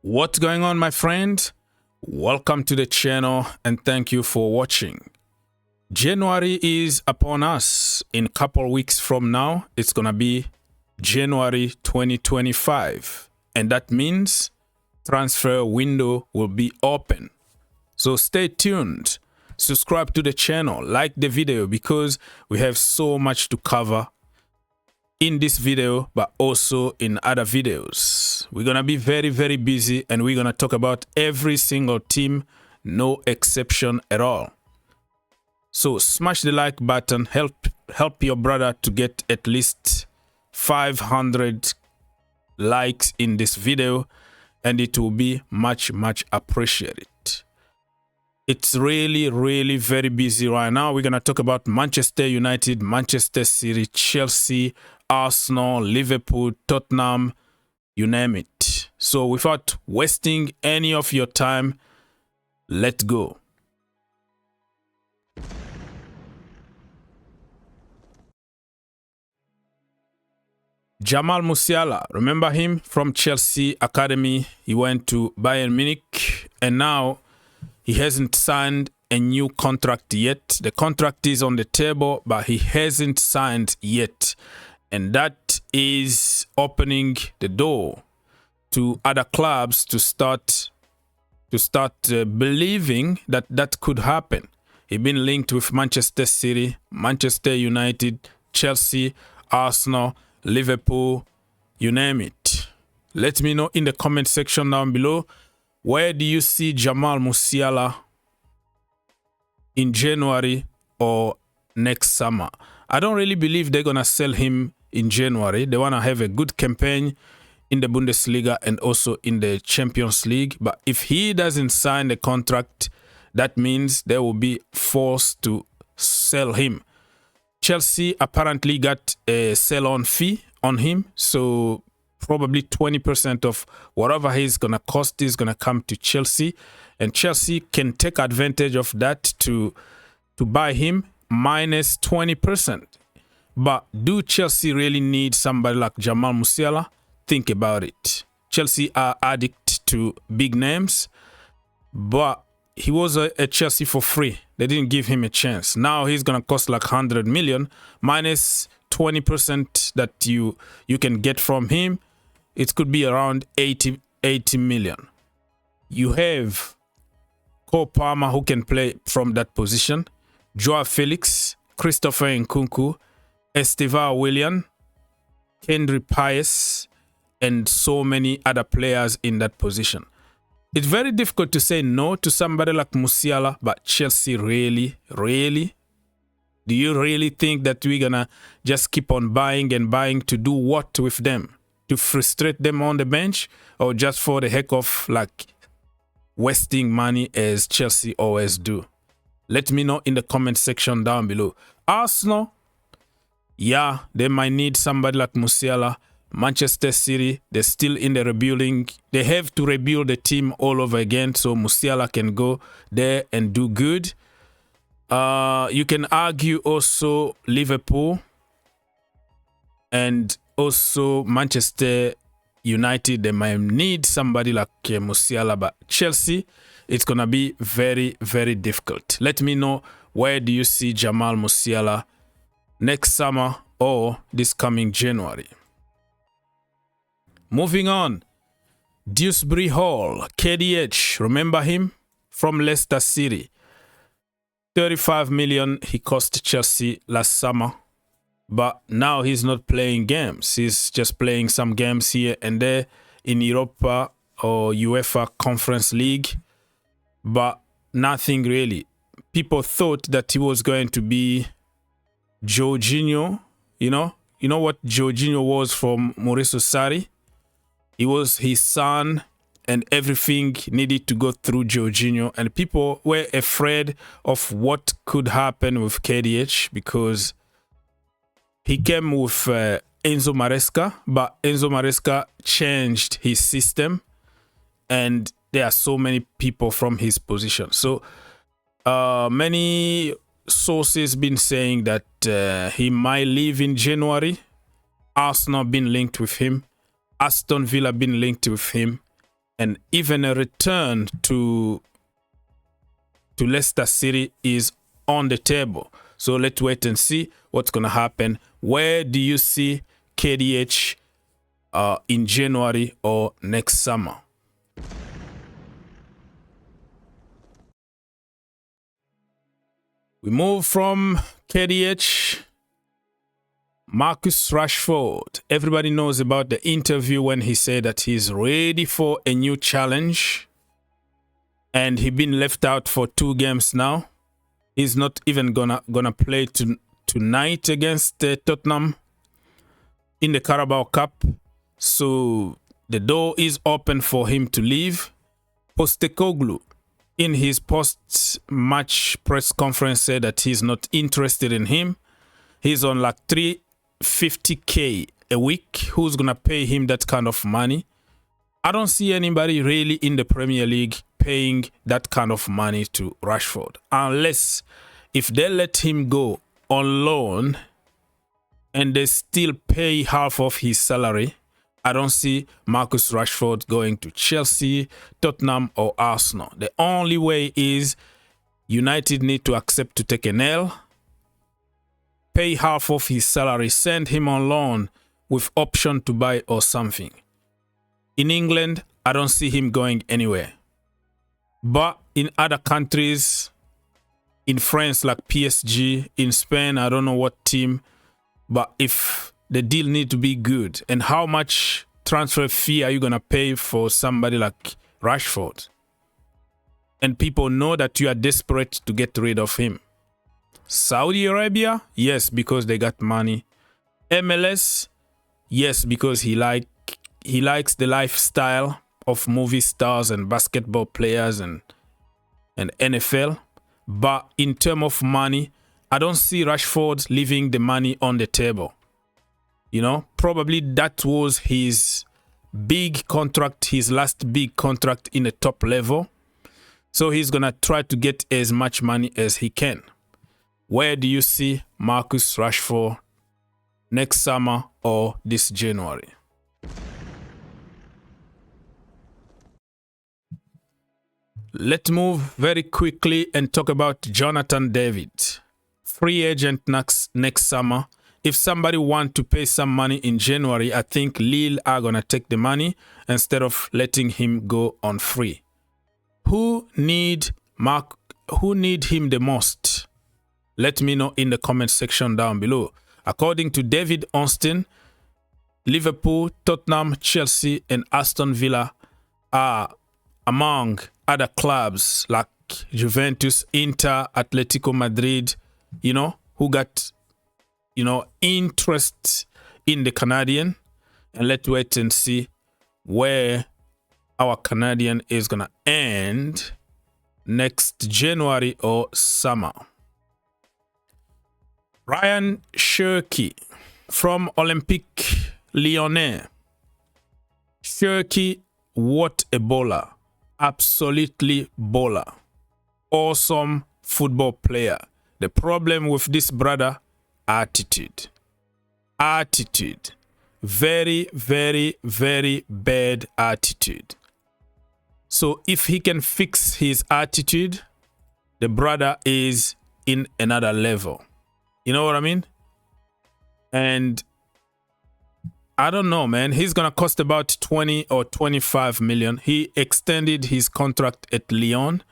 What's going on, my friend? Welcome to the channel and thank you for watching. January is upon us. In a couple weeks from now, it's gonna be January 2025, and that means transfer window will be open. So stay tuned, subscribe to the channel, like the video, because we have so much to cover in this video, but also in other videos. We're gonna be very busy, and we're gonna talk about every single team, no exception at all. So smash the like button, help your brother to get at least 500 likes in this video, and it will be much appreciated. It's really very busy right now. We're gonna talk about Manchester United, Manchester City, Chelsea, Arsenal, Liverpool, Tottenham, you name it. So without wasting any of your time, let's go. Jamal Musiala, remember him from Chelsea Academy? He went to Bayern Munich and now he hasn't signed a new contract yet. The contract is on the table, but he hasn't signed yet. And that is opening the door to other clubs to start believing that that could happen. He's been linked with Manchester City, Manchester United, Chelsea, Arsenal, Liverpool, you name it. Let me know in the comment section down below, where do you see Jamal Musiala in January or next summer? I don't really believe they're gonna sell him in January. They wanna have a good campaign in the Bundesliga and also in the Champions League. But if he doesn't sign the contract, that means they will be forced to sell him. Chelsea apparently got a sell-on fee on him, so probably 20% of whatever he's gonna cost is gonna come to Chelsea, and Chelsea can take advantage of that to buy him minus 20%. But do Chelsea really need somebody like Jamal Musiala? Think about it. Chelsea are addicted to big names, but he was at Chelsea for free. They didn't give him a chance. Now he's gonna cost like 100 million minus 20% that you can get from him. It could be around 80 million. You have Cole Palmer who can play from that position, Joao Felix, Christopher Nkunku, Estevao Willian, Henry Pius, and so many other players in that position. It's very difficult to say no to somebody like Musiala, but Chelsea really? Do you really think that we're gonna just keep on buying and buying to do what with them? To frustrate them on the bench, or just for the heck of like wasting money as Chelsea always do? Let me know in the comment section down below. Arsenal, yeah, they might need somebody like Musiala. Manchester City, they're still in the rebuilding. They have to rebuild the team all over again, so Musiala can go there and do good. You can argue also Liverpool and also Manchester United, they might need somebody like Musiala, but Chelsea, it's gonna be very difficult. Let me know, where do you see Jamal Musiala next summer or this coming January? Moving on, Dewsbury-Hall, KDH, remember him from Leicester City? 35 million he cost Chelsea last summer, but now he's not playing games. He's just playing some games here and there in Europa or UEFA Conference League, but nothing really. People thought that he was going to be Jorginho, you know what Jorginho was from Mauricio Sarri? He was his son, and everything needed to go through Jorginho, and people were afraid of what could happen with KDH because he came with Enzo Maresca, but Enzo Maresca changed his system, and there are so many people from his position. So many sources been saying that he might leave in January. Arsenal been linked with him. Aston Villa been linked with him. and even a return to Leicester City is on the table. So let's wait and see what's going to happen. Where do you see KDH in January or next summer? We move from KDH. Marcus Rashford. Everybody knows about the interview when he said that he's ready for a new challenge. And he's been left out for 2 games now. He's not even gonna play tonight against Tottenham in the Carabao Cup. So the door is open for him to leave. Postecoglou, in his post-match press conference, said that he's not interested in him. He's on like 350k a week. Who's gonna pay him that kind of money? I don't see anybody really in the Premier League paying that kind of money to Rashford, unless if they let him go on loan and they still pay half of his salary. I don't see Marcus Rashford going to Chelsea, Tottenham or Arsenal. The only way is United need to accept to take an L, pay half of his salary, send him on loan with option to buy or something. In England, I don't see him going anywhere. But in other countries, in France like PSG, in Spain, I don't know what team, but if the deal need to be good, and how much transfer fee are you going to pay for somebody like Rashford? And people know that you are desperate to get rid of him. Saudi Arabia, yes, because they got money. MLS, yes, because he likes the lifestyle of movie stars and basketball players and NFL. But in terms of money, I don't see Rashford leaving the money on the table. You know, probably that was his big contract, his last big contract in the top level. So he's going to try to get as much money as he can. Where do you see Marcus Rashford next summer or this January? Let's move very quickly and talk about Jonathan David. Free agent next summer. If somebody wants to pay some money in January, I think Lille are going to take the money instead of letting him go on free. Who need him the most? Let me know in the comment section down below. According to David Austin, Liverpool, Tottenham, Chelsea and Aston Villa are among other clubs like Juventus, Inter, Atletico Madrid, who got, interest in the Canadian. And let's wait and see where our Canadian is going to end next January or summer. Rayan Cherki from Olympique Lyonnais. Cherki, what a bowler. Absolutely bowler. Awesome football player. The problem with this brother, attitude. Attitude. Very, very, very bad attitude. So if he can fix his attitude, the brother is in another level. You know what I mean? And I don't know, man. He's going to cost about 20 or 25 million. He extended his contract at Lyon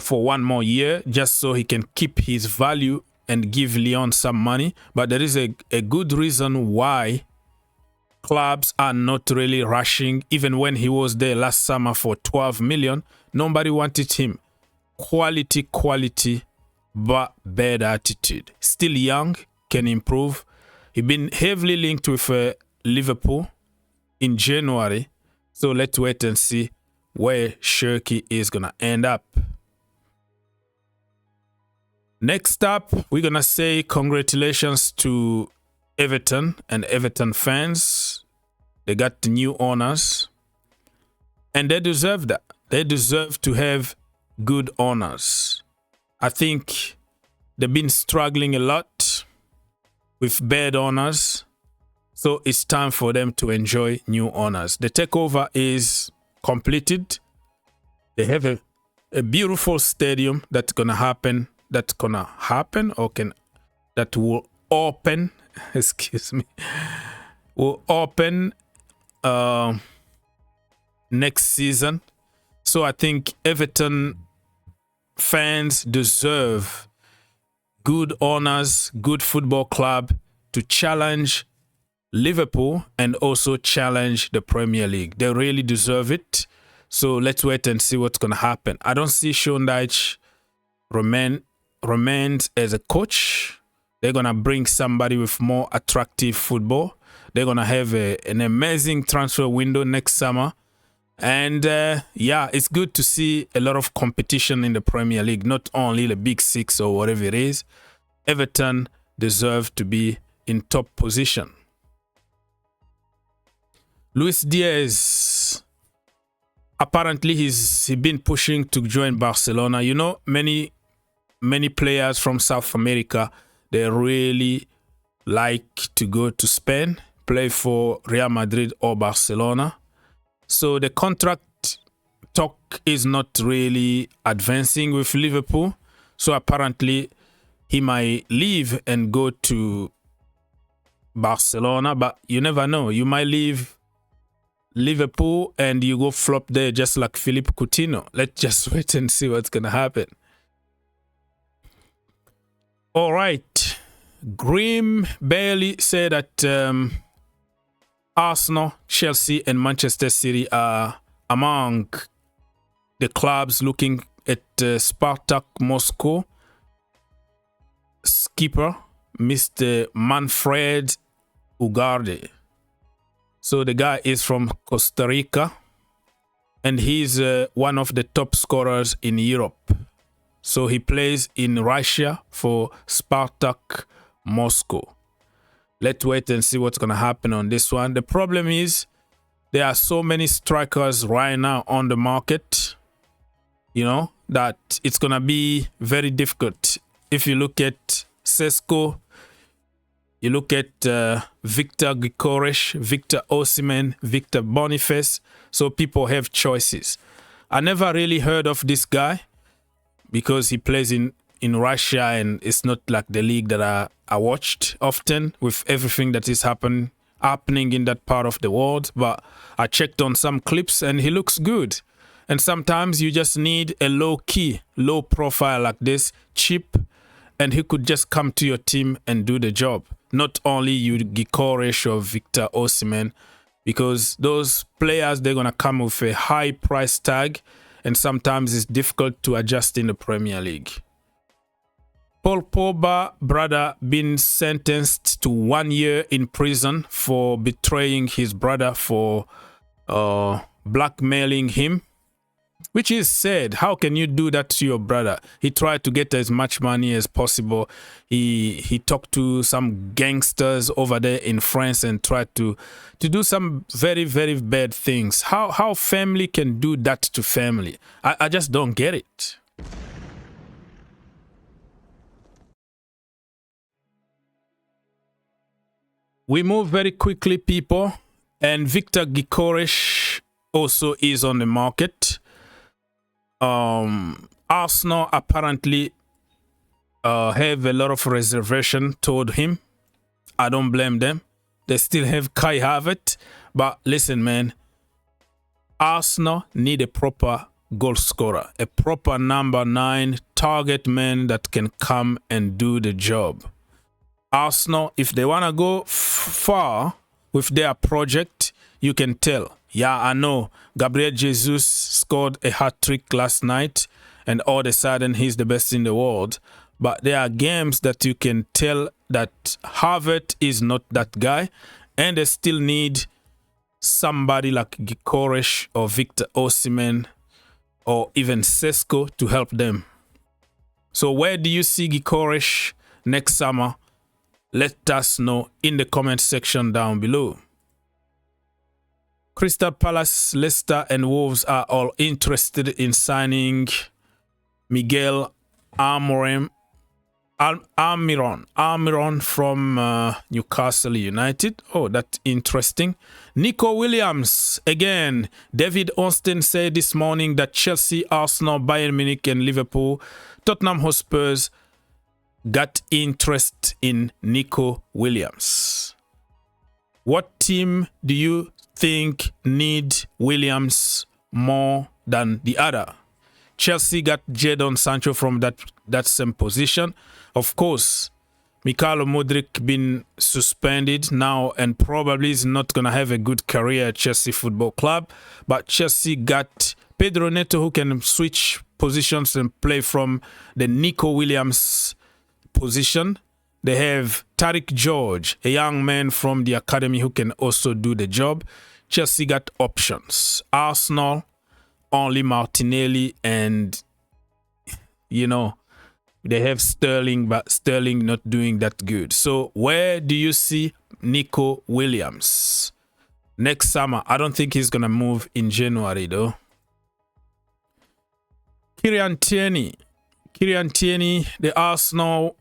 for 1 more year just so he can keep his value and give Lyon some money. But there is a good reason why clubs are not really rushing. Even when he was there last summer for 12 million, nobody wanted him. Quality, but bad attitude. Still young, can improve. He's been heavily linked with Liverpool in January. So let's wait and see where Cherki is going to end up. Next up, we're going to say congratulations to Everton and Everton fans. They got the new owners. And they deserve that. They deserve to have good owners. I think they've been struggling a lot with bad owners. So it's time for them to enjoy new owners. The takeover is completed. They have a beautiful stadium that will open, excuse me, will open next season. So I think Everton fans deserve good owners, good football club to challenge Liverpool and also challenge the Premier League. They really deserve it. So let's wait and see what's going to happen. I don't see Sean Dyche remains as a coach. They're going to bring somebody with more attractive football. They're going to have an amazing transfer window next summer. And yeah, it's good to see a lot of competition in the Premier League, not only the Big Six or whatever it is. Everton deserve to be in top position. Luis Diaz, apparently he's been pushing to join Barcelona. You know, many players from South America, they really like to go to Spain, play for Real Madrid or Barcelona. So the contract talk is not really advancing with Liverpool. So apparently he might leave and go to Barcelona, but you never know. You might leave Liverpool and you go flop there just like Philippe Coutinho. Let's just wait and see what's going to happen. All right. Grim Bailey said that Arsenal, Chelsea and Manchester City are among the clubs looking at Spartak Moscow skipper, Mr. Manfred Ugalde. So the guy is from Costa Rica and he's one of the top scorers in Europe. So he plays in Russia for Spartak Moscow. Let's wait and see what's going to happen on this one. The problem is there are so many strikers right now on the market, you know, that it's going to be very difficult. If you look at Sesko, you look at Victor Gyökeres, Victor Osimhen, Victor Boniface. So people have choices. I never really heard of this guy because he plays in Russia and it's not like the league that I watched often with everything that is happening in that part of the world. But I checked on some clips and he looks good. And sometimes you just need a low-key, low profile like this, cheap, and he could just come to your team and do the job. Not only you, Gyökeres or Victor Osimhen, because those players, they're going to come with a high price tag and sometimes it's difficult to adjust in the Premier League. Paul Pogba, brother, been sentenced to 1 year in prison for betraying his brother for blackmailing him. Which is sad. How can you do that to your brother? He tried to get as much money as possible. He talked to some gangsters over there in France and tried to do some very, very bad things. How family can do that to family? I just don't get it. We move very quickly, people. And Victor Gyökeres also is on the market. Arsenal apparently have a lot of reservation toward him. I don't blame them. They still have Kai Havertz. But listen, man, Arsenal need a proper goal scorer, a proper number 9 target man that can come and do the job. Arsenal, if they want to go far with their project, you can tell. Yeah, I know. Gabriel Jesus scored a hat-trick last night and all of a sudden he's the best in the world. But there are games that you can tell that Havertz is not that guy and they still need somebody like Gyökeres or Victor Osimhen or even Sesko to help them. So where do you see Gyökeres next summer? Let us know in the comment section down below. Crystal Palace, Leicester and Wolves are all interested in signing Miguel Almiron Almiron from Newcastle United. Oh, that's interesting. Nico Williams, again. David Austin said this morning that Chelsea, Arsenal, Bayern Munich and Liverpool, Tottenham Hotspurs got interest in Nico Williams. What team do you think need Williams more than the other? Chelsea got Jadon Sancho from that same position. Of course, Mikhailo Mudryk been suspended now and probably is not going to have a good career at Chelsea Football Club. But Chelsea got Pedro Neto, who can switch positions and play from the Nico Williams position. They have Tariq George, a young man from the academy who can also do the job. Chelsea got options. Arsenal, only Martinelli, and, you know, they have Sterling, but Sterling not doing that good. So where do you see Nico Williams next summer? I don't think he's going to move in January, though. Kieran Tierney, the Arsenal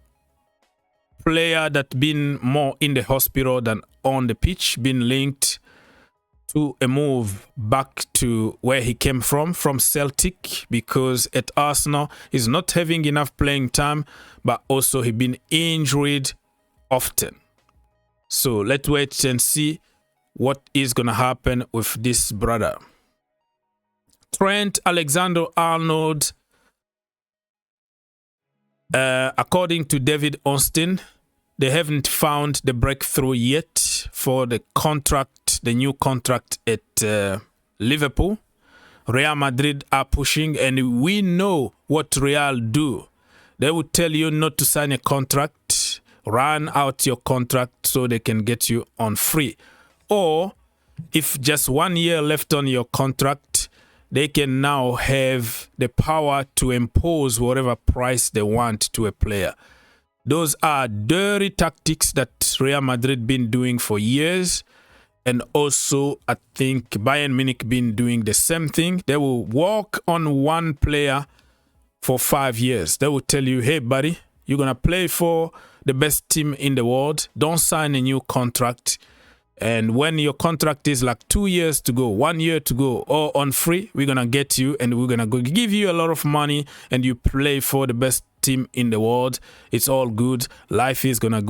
player that been more in the hospital than on the pitch, been linked to a move back to where he came from Celtic, because at Arsenal he's not having enough playing time, but also he been injured often. So let's wait and see what is going to happen with this brother. Trent Alexander-Arnold, according to David Austin, they haven't found the breakthrough yet for the contract, the new contract at Liverpool. Real Madrid are pushing, and we know what Real do. They will tell you not to sign a contract, run out your contract so they can get you on free. Or if just 1 year left on your contract, they can now have the power to impose whatever price they want to a player. Those are dirty tactics that Real Madrid been doing for years. And also, I think Bayern Munich been doing the same thing. They will work on one player for 5 years. They will tell you, hey, buddy, you're going to play for the best team in the world. Don't sign a new contract. And when your contract is like 2 years to go, 1 year to go, or on free, we're going to get you and we're going to go give you a lot of money and you play for the best team in the world. It's all good. Life is gonna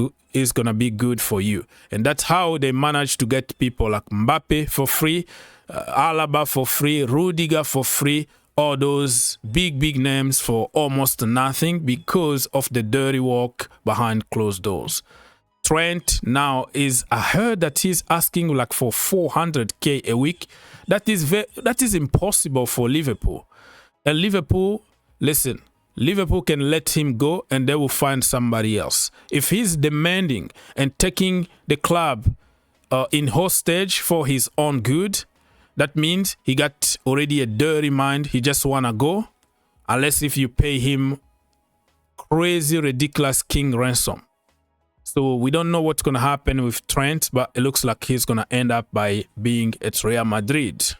be good for you. And that's how they manage to get people like Mbappe for free, Alaba for free, Rudiger for free, all those big names for almost nothing because of the dirty work behind closed doors. Trent now I heard that he's asking like for 400k a week. That is impossible for Liverpool. And Liverpool, listen, Liverpool can let him go and they will find somebody else. If he's demanding and taking the club in hostage for his own good, that means he got already a dirty mind. He just want to go, unless if you pay him crazy, ridiculous king ransom. So we don't know what's going to happen with Trent, but it looks like he's going to end up by being at Real Madrid.